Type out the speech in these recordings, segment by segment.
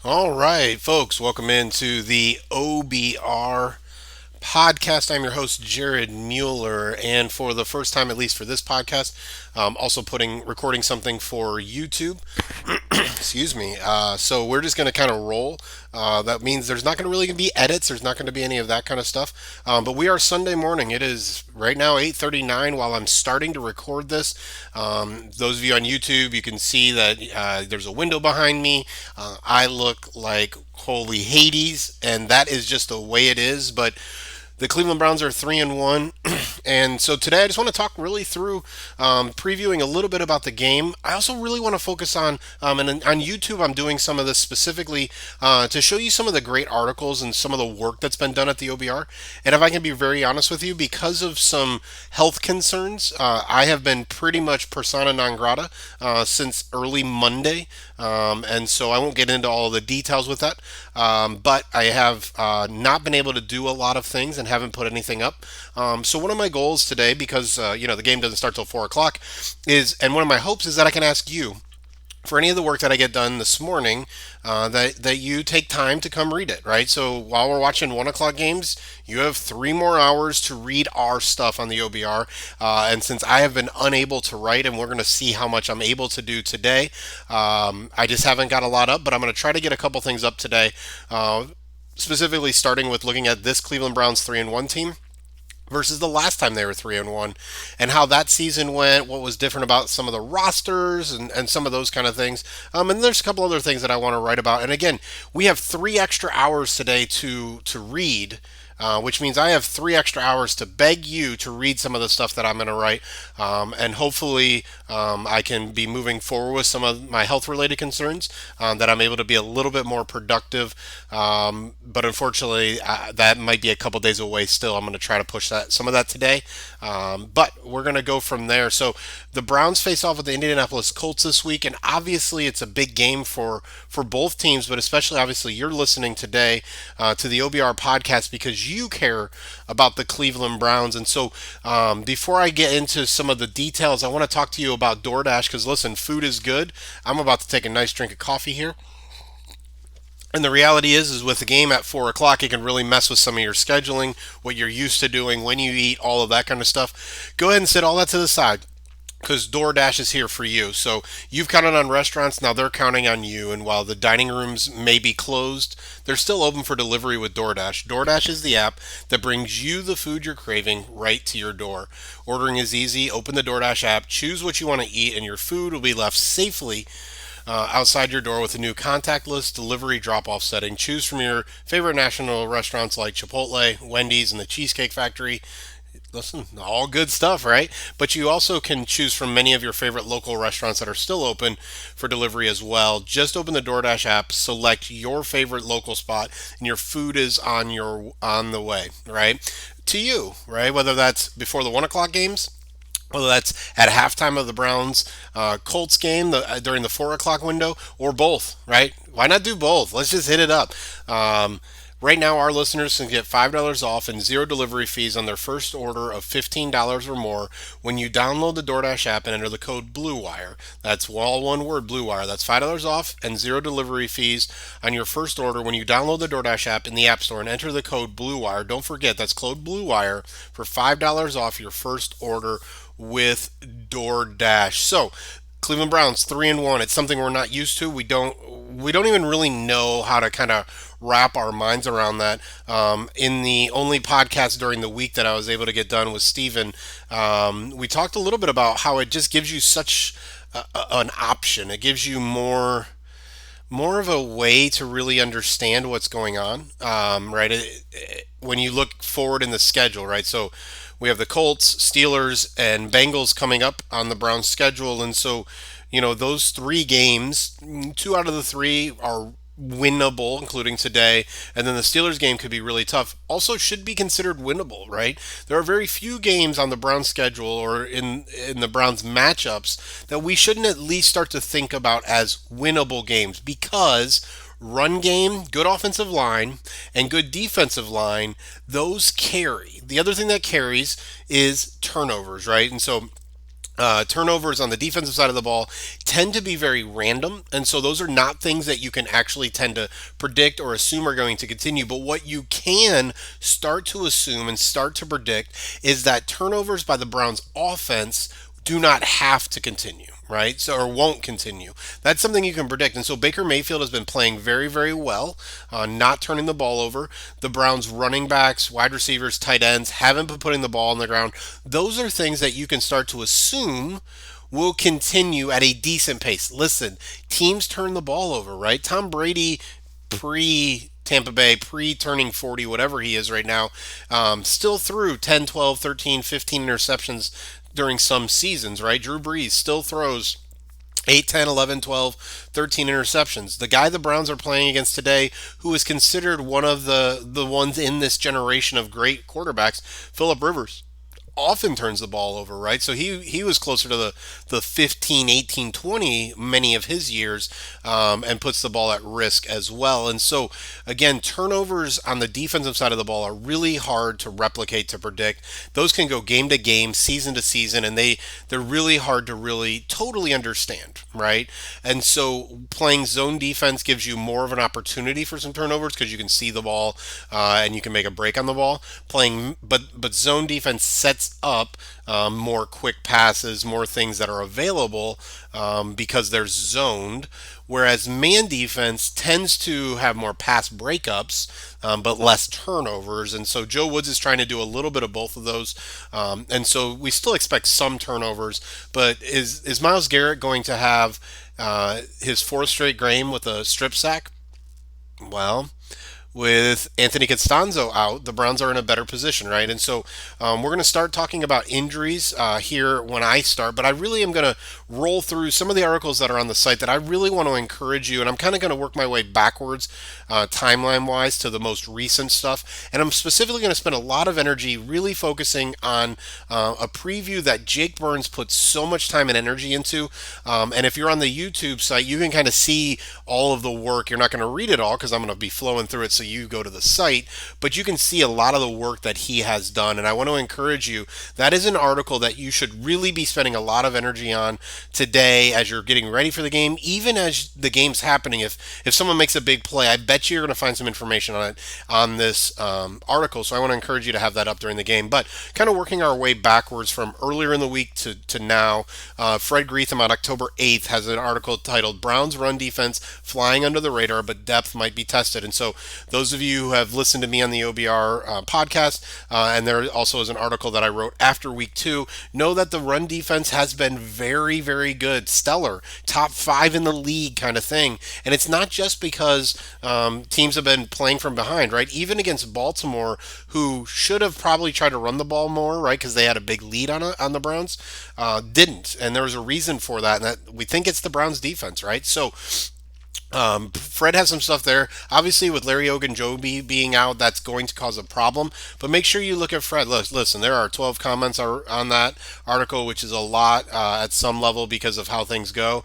All right, folks, welcome into the OBR Podcast. I'm your host, Jared Mueller, and for the first time, at least for this podcast, also recording something for YouTube. Excuse me. So we're just going to kind of roll. That means there's not going to really be edits. There's not going to be any of that kind of stuff. But we are Sunday morning. It is right now 8:39 while I'm starting to record this. Those of you on YouTube, you can see that there's a window behind me. I look like holy Hades, and that is just the way it is. But the Cleveland Browns are 3-1, and so today I just want to talk really through previewing a little bit about the game. I also really want to focus and on YouTube I'm doing some of this specifically to show you some of the great articles and some of the work that's been done at the OBR. And if I can be very honest with you, because of some health concerns, I have been pretty much persona non grata since early Monday, and so I won't get into all of the details with that. But I have not been able to do a lot of things and haven't put anything up. So one of my goals today, because the game doesn't start till 4 o'clock, and one of my hopes is that I can ask you for any of the work that I get done this morning, that you take time to come read it, right? So while we're watching 1 o'clock games, you have 3 more hours to read our stuff on the OBR. And since I have been unable to write, and we're going to see how much I'm able to do today, I just haven't got a lot up, but I'm going to try to get a couple things up today. Specifically, starting with looking at this Cleveland Browns 3-1 team versus the last time they were 3-1, and how that season went, what was different about some of the rosters, and some of those kind of things. And there's a couple other things that I want to write about. And again, we have 3 extra hours today to read. Which means I have 3 extra hours to beg you to read some of the stuff that I'm going to write, and hopefully I can be moving forward with some of my health related concerns, that I'm able to be a little bit more productive. But unfortunately, that might be a couple days away still. I'm going to try to push some of that today, but we're going to go from there. So the Browns face off with the Indianapolis Colts this week, and obviously it's a big game for both teams, but especially obviously you're listening today to the OBR podcast because you care about the Cleveland Browns. And so before I get into some of the details, I want to talk to you about DoorDash because listen, food is good. I'm about to take a nice drink of coffee here. And the reality is with the game at 4 o'clock, it can really mess with some of your scheduling, what you're used to doing, when you eat, all of that kind of stuff. Go ahead and set all that to the side because DoorDash is here for you. So you've counted on restaurants, now they're counting on you. And while the dining rooms may be closed, they're still open for delivery with DoorDash. DoorDash is the app that brings you the food you're craving right to your door. Ordering is easy. Open the DoorDash app, choose what you want to eat, and your food will be left safely outside your door with a new contactless delivery drop-off setting. Choose from your favorite national restaurants like Chipotle, Wendy's, and the Cheesecake Factory. Listen, all good stuff, right? But you also can choose from many of your favorite local restaurants that are still open for delivery as well. Just open the DoorDash app, select your favorite local spot, and your food is on the way, right? To you, right? Whether that's before the 1 o'clock games, whether that's at halftime of the Browns Colts game during the 4 o'clock window, or both, right? Why not do both? Let's just hit it up. Right now, our listeners can get $5 off and zero delivery fees on their first order of $15 or more when you download the DoorDash app and enter the code BlueWire. That's all one word, BlueWire. That's $5 off and zero delivery fees on your first order when you download the DoorDash app in the App Store and enter the code BlueWire. Don't forget, that's code BlueWire for $5 off your first order with DoorDash. So, Cleveland Browns 3-1. It's something we're not used to. We don't even really know how to kind of wrap our minds around that. In the only podcast during the week that I was able to get done with Steven, we talked a little bit about how it just gives you such an option. It gives you more of a way to really understand what's going on, right? When you look forward in the schedule, right? So we have the Colts, Steelers, and Bengals coming up on the Browns schedule, and so those 3 games, 2 out of the 3 are winnable, including today, and then the Steelers game could be really tough. Also, should be considered winnable, right? There are very few games on the Browns schedule or in the Browns matchups that we shouldn't at least start to think about as winnable games because run game, good offensive line, and good defensive line, those carry. The other thing that carries is turnovers, right? And so Turnovers on the defensive side of the ball tend to be very random, and so those are not things that you can actually tend to predict or assume are going to continue. But what you can start to assume and start to predict is that turnovers by the Browns offense do not have to continue, right? So, or won't continue. That's something you can predict. And so Baker Mayfield has been playing very, very well, not turning the ball over. The Browns running backs, wide receivers, tight ends haven't been putting the ball on the ground. Those are things that you can start to assume will continue at a decent pace. Listen, teams turn the ball over, right? Tom Brady pre Tampa Bay, pre turning 40, whatever he is right now, still threw 10, 12, 13, 15 interceptions during some seasons, right? Drew Brees still throws 8, 10, 11, 12, 13 interceptions. The guy the Browns are playing against today, who is considered one of the ones in this generation of great quarterbacks, Philip Rivers, often turns the ball over, right? So he was closer to the 15, 18, 20 many of his years, and puts the ball at risk as well. And so, again, turnovers on the defensive side of the ball are really hard to replicate, to predict. Those can go game to game, season to season, and they're really hard to really totally understand, right? And so playing zone defense gives you more of an opportunity for some turnovers because you can see the ball, and you can make a break on the ball. But zone defense sets up more quick passes, more things that are available, because they're zoned. Whereas man defense tends to have more pass breakups, but less turnovers. And so Joe Woods is trying to do a little bit of both of those. And so we still expect some turnovers. But is Myles Garrett going to have his fourth straight game with a strip sack? Well, with Anthony Costanzo out, the Browns are in a better position, right? And so we're going to start talking about injuries here when I start, but I really am going to roll through some of the articles that are on the site that I really want to encourage you, and I'm kind of going to work my way backwards, timeline wise, to the most recent stuff. And I'm specifically going to spend a lot of energy really focusing on a preview that Jake Burns put so much time and energy into. And if you're on the YouTube site, you can kind of see all of the work. You're not going to read it all because I'm going to be flowing through it, so you go to the site, but you can see a lot of the work that he has done. And I want to encourage you, that is an article that you should really be spending a lot of energy on today as you're getting ready for the game, even as the game's happening. If someone makes a big play, I bet you you're going to find some information on it on this article. So I want to encourage you to have that up during the game. But kind of working our way backwards from earlier in the week to now, Fred Greetham on October 8th has an article titled "Browns Run Defense Flying Under the Radar, but Depth Might Be Tested." And so those of you who have listened to me on the OBR podcast, and there also is an article that I wrote after week 2, know that the run defense has been very, very good, stellar, top 5 in the league kind of thing. And it's not just because teams have been playing from behind, right? Even against Baltimore, who should have probably tried to run the ball more, right? Because they had a big lead on the Browns, didn't. And there was a reason for that. And that we think it's the Browns defense, right? So Fred has some stuff there. Obviously, with Larry Ogunjobi being out, that's going to cause a problem. But make sure you look at Fred. Listen, there are 12 comments on that article, which is a lot at some level because of how things go.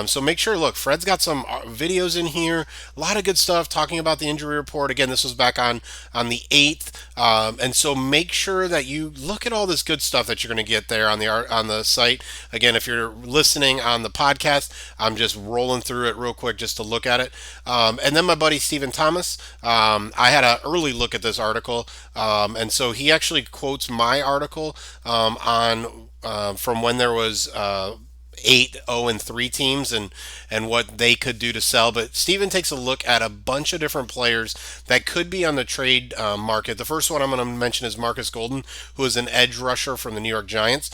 So make sure, look, Fred's got some videos in here. A lot of good stuff talking about the injury report. Again, this was back on the 8th. And so make sure that you look at all this good stuff that you're going to get there on the site. Again, if you're listening on the podcast, I'm just rolling through it real quick just to look at it. And then my buddy Stephen Thomas, I had an early look at this article, and so he actually quotes my article on from when there was 8-0-3 teams and what they could do to sell. But Steven takes a look at a bunch of different players that could be on the trade market. The first one I'm going to mention is Marcus Golden, who is an edge rusher from the New York Giants.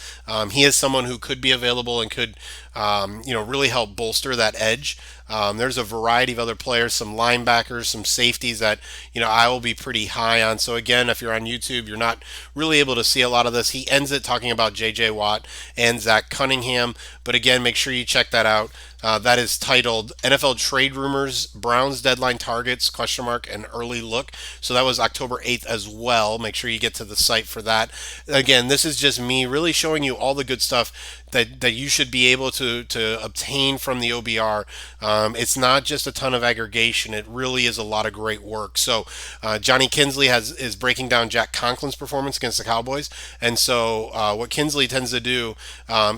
He is someone who could be available and could really help bolster that edge. There's a variety of other players, some linebackers, some safeties that I will be pretty high on. So again, if you're on YouTube, you're not really able to see a lot of this. He ends it talking about J.J. Watt and Zach Cunningham. But again, make sure you check that out. that is titled NFL Trade Rumors, Browns Deadline Targets, question mark, and Early Look. So that was October 8th as well. Make sure you get to the site for that. Again, this is just me really showing you all the good stuff that you should be able to obtain from the OBR. It's not just a ton of aggregation; it really is a lot of great work. So Johnny Kinsley is breaking down Jack Conklin's performance against the Cowboys, and so what Kinsley tends to do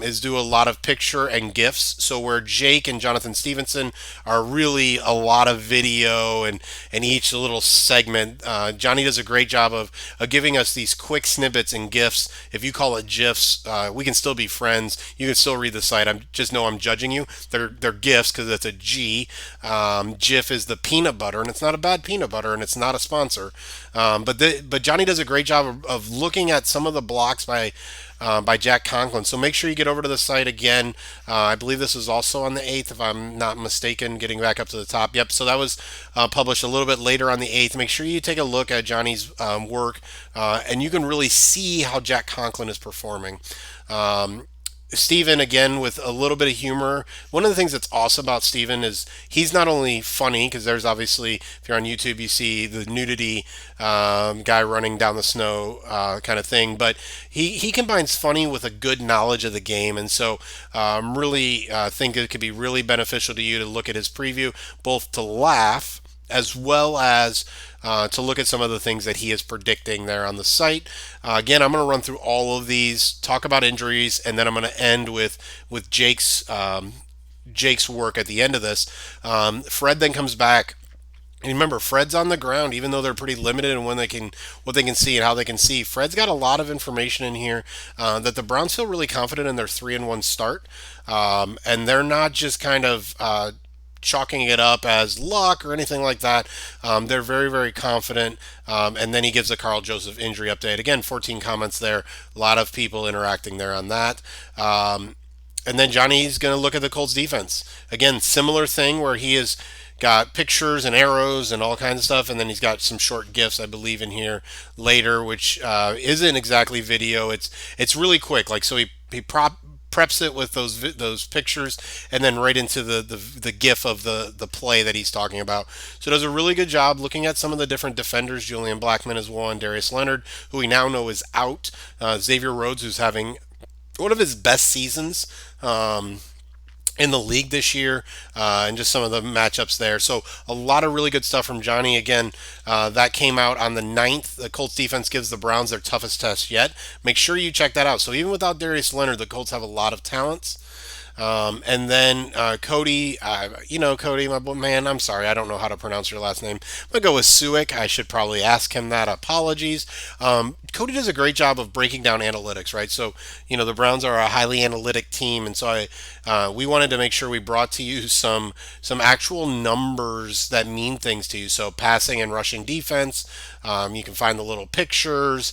is do a lot of picture and gifs. So where Jake and Jonathan Stevenson are really a lot of video and each little segment, Johnny does a great job of giving us these quick snippets and gifs. If you call it gifs, we can still be friends. You can still read the site. I'm just know I'm judging you. They're gifs because it's a G. GIF is the peanut butter, and it's not a bad peanut butter, and it's not a sponsor. But Johnny does a great job of looking at some of the blocks by Jack Conklin. So make sure you get over to the site again. I believe this is also on the 8th, if I'm not mistaken, getting back up to the top. Yep, so that was published a little bit later on the 8th. Make sure you take a look at Johnny's work, and you can really see how Jack Conklin is performing. Steven, again, with a little bit of humor. One of the things that's awesome about Steven is he's not only funny, because there's obviously, if you're on YouTube, you see the nudity guy running down the snow kind of thing, but he combines funny with a good knowledge of the game. And so really think it could be really beneficial to you to look at his preview, both to laugh as well as to look at some of the things that he is predicting there on the site. Again, I'm going to run through all of these, talk about injuries, and then I'm going to end with Jake's work at the end of this. Fred then comes back. And remember, Fred's on the ground, even though they're pretty limited in what they can see and how they can see. Fred's got a lot of information in here that the Browns feel really confident in their 3-1 start, and they're not just kind of chalking it up as luck or anything like that. They're very, very confident. And then he gives a Carl Joseph injury update. Again, 14 comments there. A lot of people interacting there on that. And then Johnny's going to look at the Colts defense. Again, similar thing where he has got pictures and arrows and all kinds of stuff, and then he's got some short gifs, I believe, in here later, which isn't exactly video. It's really quick. Like so, he preps it with those pictures, and then right into the gif of the play that he's talking about. So does a really good job looking at some of the different defenders. Julian Blackman is one, Darius Leonard, who we now know is out, Xavier Rhodes, who's having one of his best seasons in the league this year, and just some of the matchups there. So a lot of really good stuff from Johnny. Again, that came out on the 9th. The Colts defense gives the Browns their toughest test yet. Make sure you check that out. So even without Darius Leonard, the Colts have a lot of talents. And then Cody, Cody, my boy, man, I'm sorry, I don't know how to pronounce your last name. I'm going to go with Suick. I should probably ask him that. Apologies. Cody does a great job of breaking down analytics, right? So, the Browns are a highly analytic team, and so we wanted to make sure we brought to you some actual numbers that mean things to you. So passing and rushing defense, you can find the little pictures,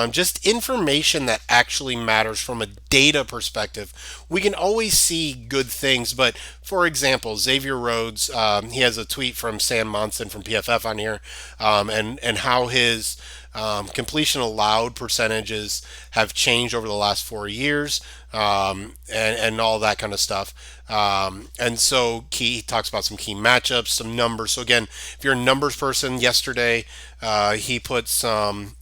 just information that actually matters from a data perspective. We can always see good things, but for example, Xavier Rhodes, he has a tweet from Sam Monson from PFF on here, and how his completion allowed percentages have changed over the last 4 years, and all that kind of stuff. And so he talks about some key matchups, some numbers. So again, if you're a numbers person, yesterday he put some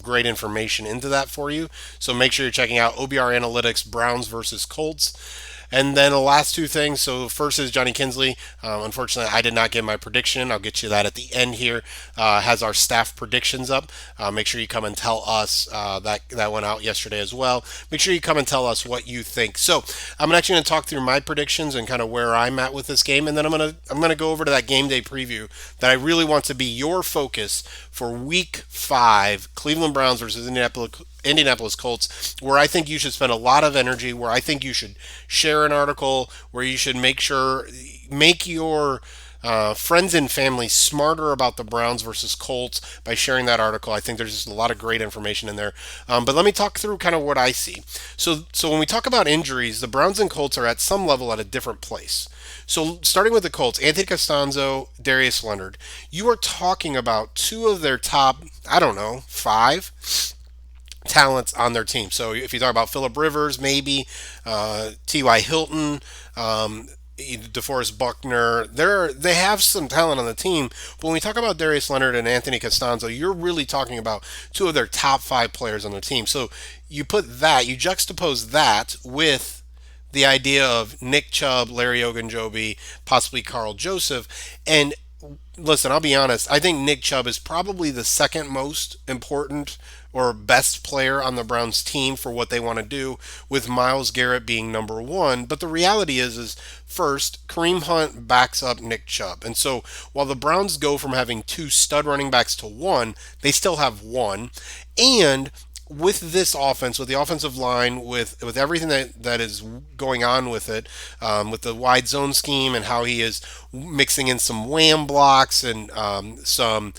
great information into that for you. So make sure you're checking out OBR Analytics, Browns versus Colts. And then the last two things. So first is Johnny Kinsley. Unfortunately, I did not get my prediction. I'll get you that at the end here. Has our staff predictions up. Make sure you come and tell us that went out yesterday as well. Make sure you come and tell us what you think. So I'm actually going to talk through my predictions and kind of where I'm at with this game, and then I'm gonna go over to that game day preview that I really want to be your focus for Week 5, Cleveland Browns versus Indianapolis Colts, where I think you should spend a lot of energy, where I think you should share an article, where you should make your friends and family smarter about the Browns versus Colts by sharing that article. I think there's just a lot of great information in there. But let me talk through kind of what I see. So when we talk about injuries, the Browns and Colts are at some level at a different place. So starting with the Colts, Anthony Costanzo, Darius Leonard, you are talking about two of their top, 5 talents on their team. So if you talk about Phillip Rivers, maybe T.Y. Hilton, DeForest Buckner. They have some talent on the team, but when we talk about Darius Leonard and Anthony Costanzo, you're really talking about two of their top five players on their team. So you juxtapose that with the idea of Nick Chubb, Larry Ogunjobi, possibly Carl Joseph, and listen, I'll be honest. I think Nick Chubb is probably the second most important or best player on the Browns team for what they want to do, with Myles Garrett being number one. But the reality is first, Kareem Hunt backs up Nick Chubb. And so while the Browns go from having two stud running backs to one, they still have one. And with this offense, with the offensive line, with everything that is going on with it, with the wide zone scheme and how he is mixing in some wham blocks and some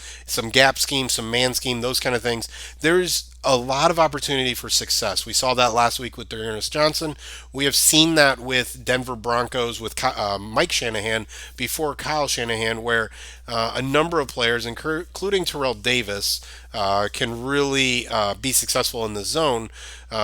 gap scheme, some man scheme, those kind of things, there's a lot of opportunity for success. We saw that last week with Dearness Johnson. We have seen that with Denver Broncos with Mike Shanahan before Kyle Shanahan, where a number of players, including Terrell Davis, can really be successful in the zone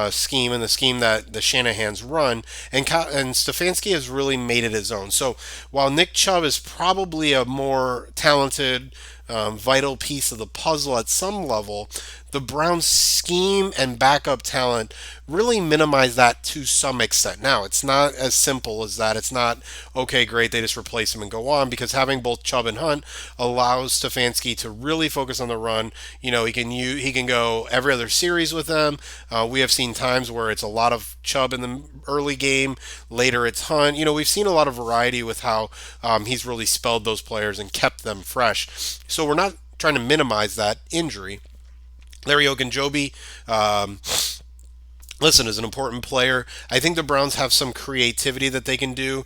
scheme and the scheme that the Shanahans run. And Stefanski has really made it his own. So while Nick Chubb is probably a more talented, vital piece of the puzzle at some level, the Browns' scheme and backup talent really minimize that to some extent. Now, it's not as simple as that. It's not, okay, great, they just replace him and go on, because having both Chubb and Hunt allows Stefanski to really focus on the run. He can go every other series with them. We have seen times where it's a lot of Chubb in the early game, later it's Hunt. We've seen a lot of variety with how he's really spelled those players and kept them fresh. So we're not trying to minimize that injury. Larry Ogunjobi, listen, is an important player. I think the Browns have some creativity that they can do,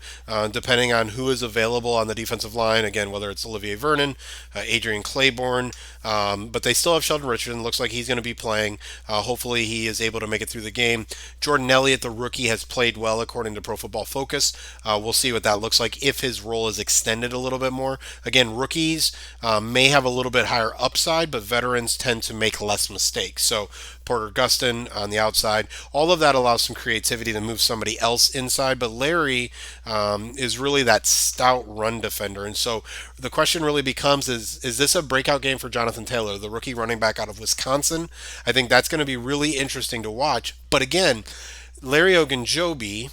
depending on who is available on the defensive line. Again, whether it's Olivier Vernon, Adrian Claiborne, but they still have Sheldon Richardson. Looks like he's going to be playing. Hopefully, he is able to make it through the game. Jordan Elliott, the rookie, has played well according to Pro Football Focus. We'll see what that looks like if his role is extended a little bit more. Again, rookies may have a little bit higher upside, but veterans tend to make less mistakes. So Porter Gustin on the outside, all of that allows some creativity to move somebody else inside. But Larry is really that stout run defender. And so the question really becomes, is this a breakout game for Jonathan Taylor, the rookie running back out of Wisconsin? I think that's going to be really interesting to watch. But again, Larry Ogunjobi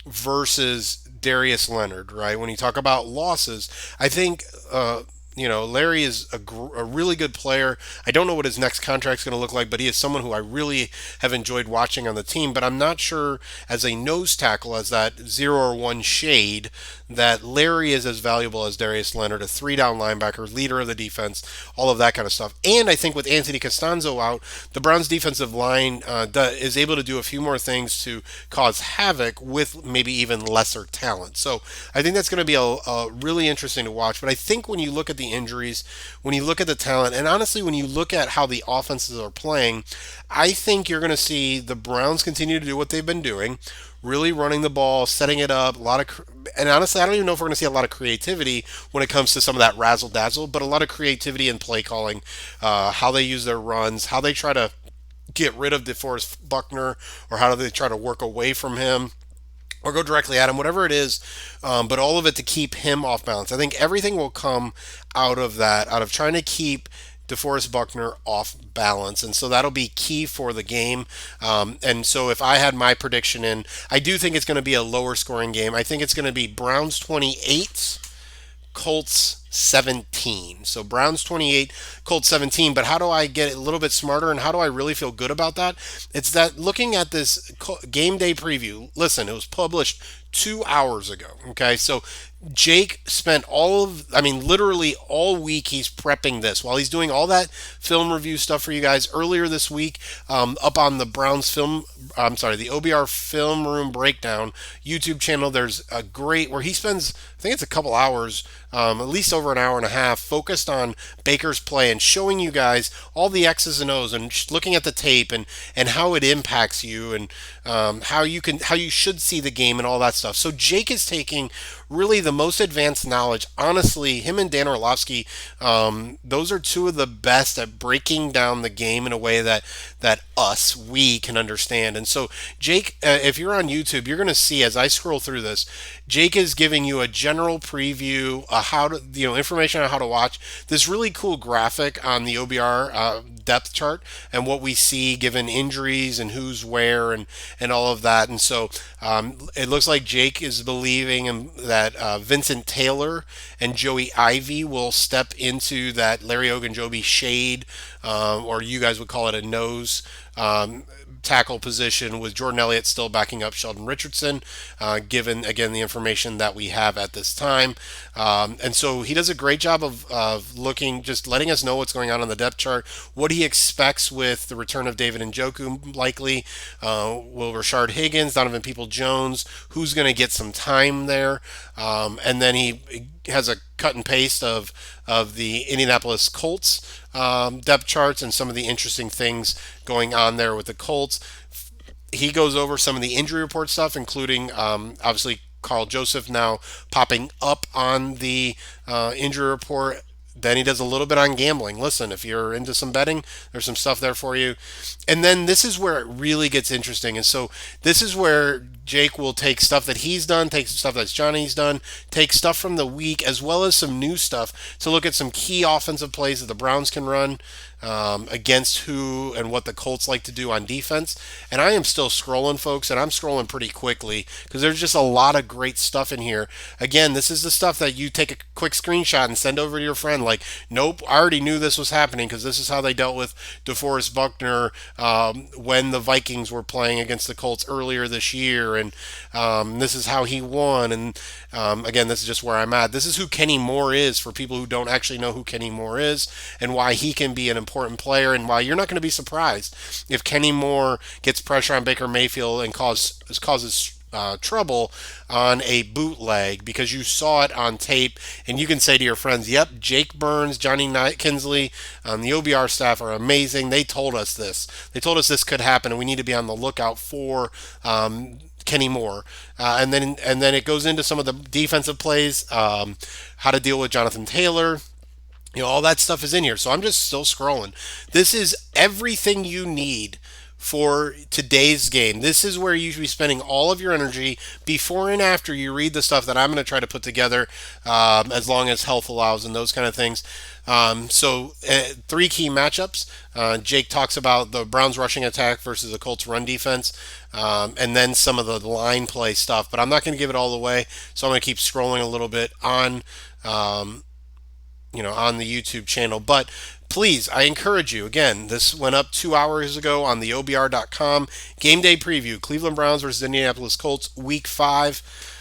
versus Darius Leonard, right? When you talk about losses, I think Larry is a really good player. I don't know what his next contract's going to look like, but he is someone who I really have enjoyed watching on the team. But I'm not sure as a nose tackle, as that 0 or 1 shade, that Larry is as valuable as Darius Leonard, a 3-down linebacker, leader of the defense, all of that kind of stuff. And I think with Anthony Costanzo out, the Browns' defensive line is able to do a few more things to cause havoc with maybe even lesser talent. So I think that's going to be a really interesting to watch. But I think when you look at the injuries, when you look at the talent, and honestly, when you look at how the offenses are playing, I think you're going to see the Browns continue to do what they've been doing, really running the ball, setting it up, and honestly, I don't even know if we're going to see a lot of creativity when it comes to some of that razzle dazzle, but a lot of creativity in play calling, how they use their runs, how they try to get rid of DeForest Buckner, or how do they try to work away from him, or go directly at him, whatever it is, but all of it to keep him off balance. I think everything will come out of that, out of trying to keep DeForest Buckner off balance. And so that'll be key for the game. And so if I had my prediction in, I do think it's going to be a lower scoring game. I think it's going to be Browns 28, Colts 17. So Browns 28, Colts 17. But how do I get a little bit smarter, and how do I really feel good about that? It's that looking at this game day preview, listen, it was published 2 hours ago. Okay, so Jake spent literally all week he's prepping this while he's doing all that film review stuff for you guys earlier this week, up on the the OBR Film Room Breakdown YouTube channel. There's a great, where he spends, I think it's a couple hours, at least over an hour and a half focused on Baker's play and showing you guys all the X's and O's and looking at the tape and how it impacts you and how you should see the game and all that stuff. So Jake is taking really the most advanced knowledge. Honestly, him and Dan Orlovsky, those are two of the best at breaking down the game in a way that we can understand. And so Jake, if you're on YouTube, you're going to see as I scroll through this, Jake is giving you a general preview, how to, information on how to watch this really cool graphic on the OBR depth chart and what we see given injuries and who's where and all of that. And so it looks like Jake is believing that Vincent Taylor and Joey Ivy will step into that Larry Ogunjobi shade, or you guys would call it a nose tackle position, with Jordan Elliott still backing up Sheldon Richardson, given, again, the information that we have at this time. And so he does a great job of looking, just letting us know what's going on the depth chart, what he expects with the return of David Njoku likely. Will Rashard Higgins, Donovan People-Jones, who's going to get some time there? And then he has a cut and paste of the Indianapolis Colts depth charts and some of the interesting things going on there with the Colts. He goes over some of the injury report stuff, including obviously Carl Joseph now popping up on the injury report. Then he does a little bit on gambling. Listen, if you're into some betting, there's some stuff there for you. And then this is where it really gets interesting. And so this is where Jake will take stuff that he's done, take stuff that Johnny's done, take stuff from the week, as well as some new stuff to look at some key offensive plays that the Browns can run against who and what the Colts like to do on defense. And I am still scrolling, folks, and I'm scrolling pretty quickly because there's just a lot of great stuff in here. Again, this is the stuff that you take a quick screenshot and send over to your friend. Like, nope, I already knew this was happening because this is how they dealt with DeForest Buckner when the Vikings were playing against the Colts earlier this year. And this is how he won. And again, this is just where I'm at. This is who Kenny Moore is for people who don't actually know who Kenny Moore is and why he can be an important player, and why you're not going to be surprised if Kenny Moore gets pressure on Baker Mayfield and causes trouble on a bootleg, because you saw it on tape. And you can say to your friends, yep, Jake Burns, Johnny Kinsley, the OBR staff are amazing. They told us this. They told us this could happen, and we need to be on the lookout for Kenny Moore. And then it goes into some of the defensive plays, how to deal with Jonathan Taylor. All that stuff is in here. So I'm just still scrolling. This is everything you need for today's game. This is where you should be spending all of your energy before and after you read the stuff that I'm going to try to put together, as long as health allows and those kind of things. So 3 key matchups. Jake talks about the Browns rushing attack versus the Colts run defense, and then some of the line play stuff. But I'm not going to give it all away, so I'm going to keep scrolling a little bit on on the YouTube channel. But please, I encourage you, again, this went up 2 hours ago on the OBR.com. Game day preview, Cleveland Browns versus Indianapolis Colts, week 5.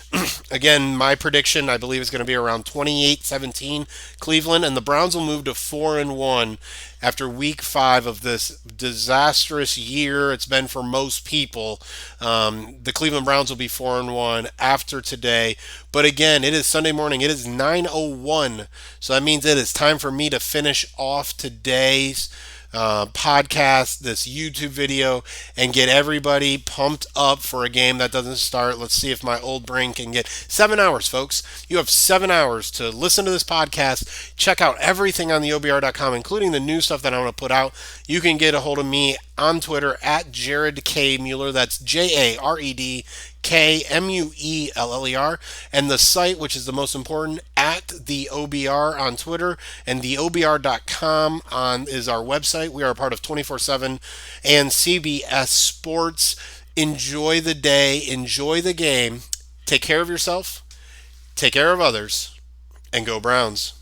Again, my prediction, I believe, is going to be around 28-17 Cleveland, and the Browns will move to 4-1 after week 5 of this disastrous year it's been for most people. The Cleveland Browns will be 4-1 after today. But again, it is Sunday morning. It is 9:01, so that means it is time for me to finish off today's podcast, this YouTube video, and get everybody pumped up for a game that doesn't start. Let's see if my old brain can get 7 hours, folks. You have 7 hours to listen to this podcast. Check out everything on the OBR.com, including the new stuff that I'm going to put out. You can get a hold of me on Twitter at Jared K. Mueller. That's JaredKMueller, and the site, which is the most important, at the OBR on Twitter, and the OBR.com is our website. We are a part of 24/7 and CBS Sports. Enjoy the day, enjoy the game, take care of yourself, take care of others, and go Browns.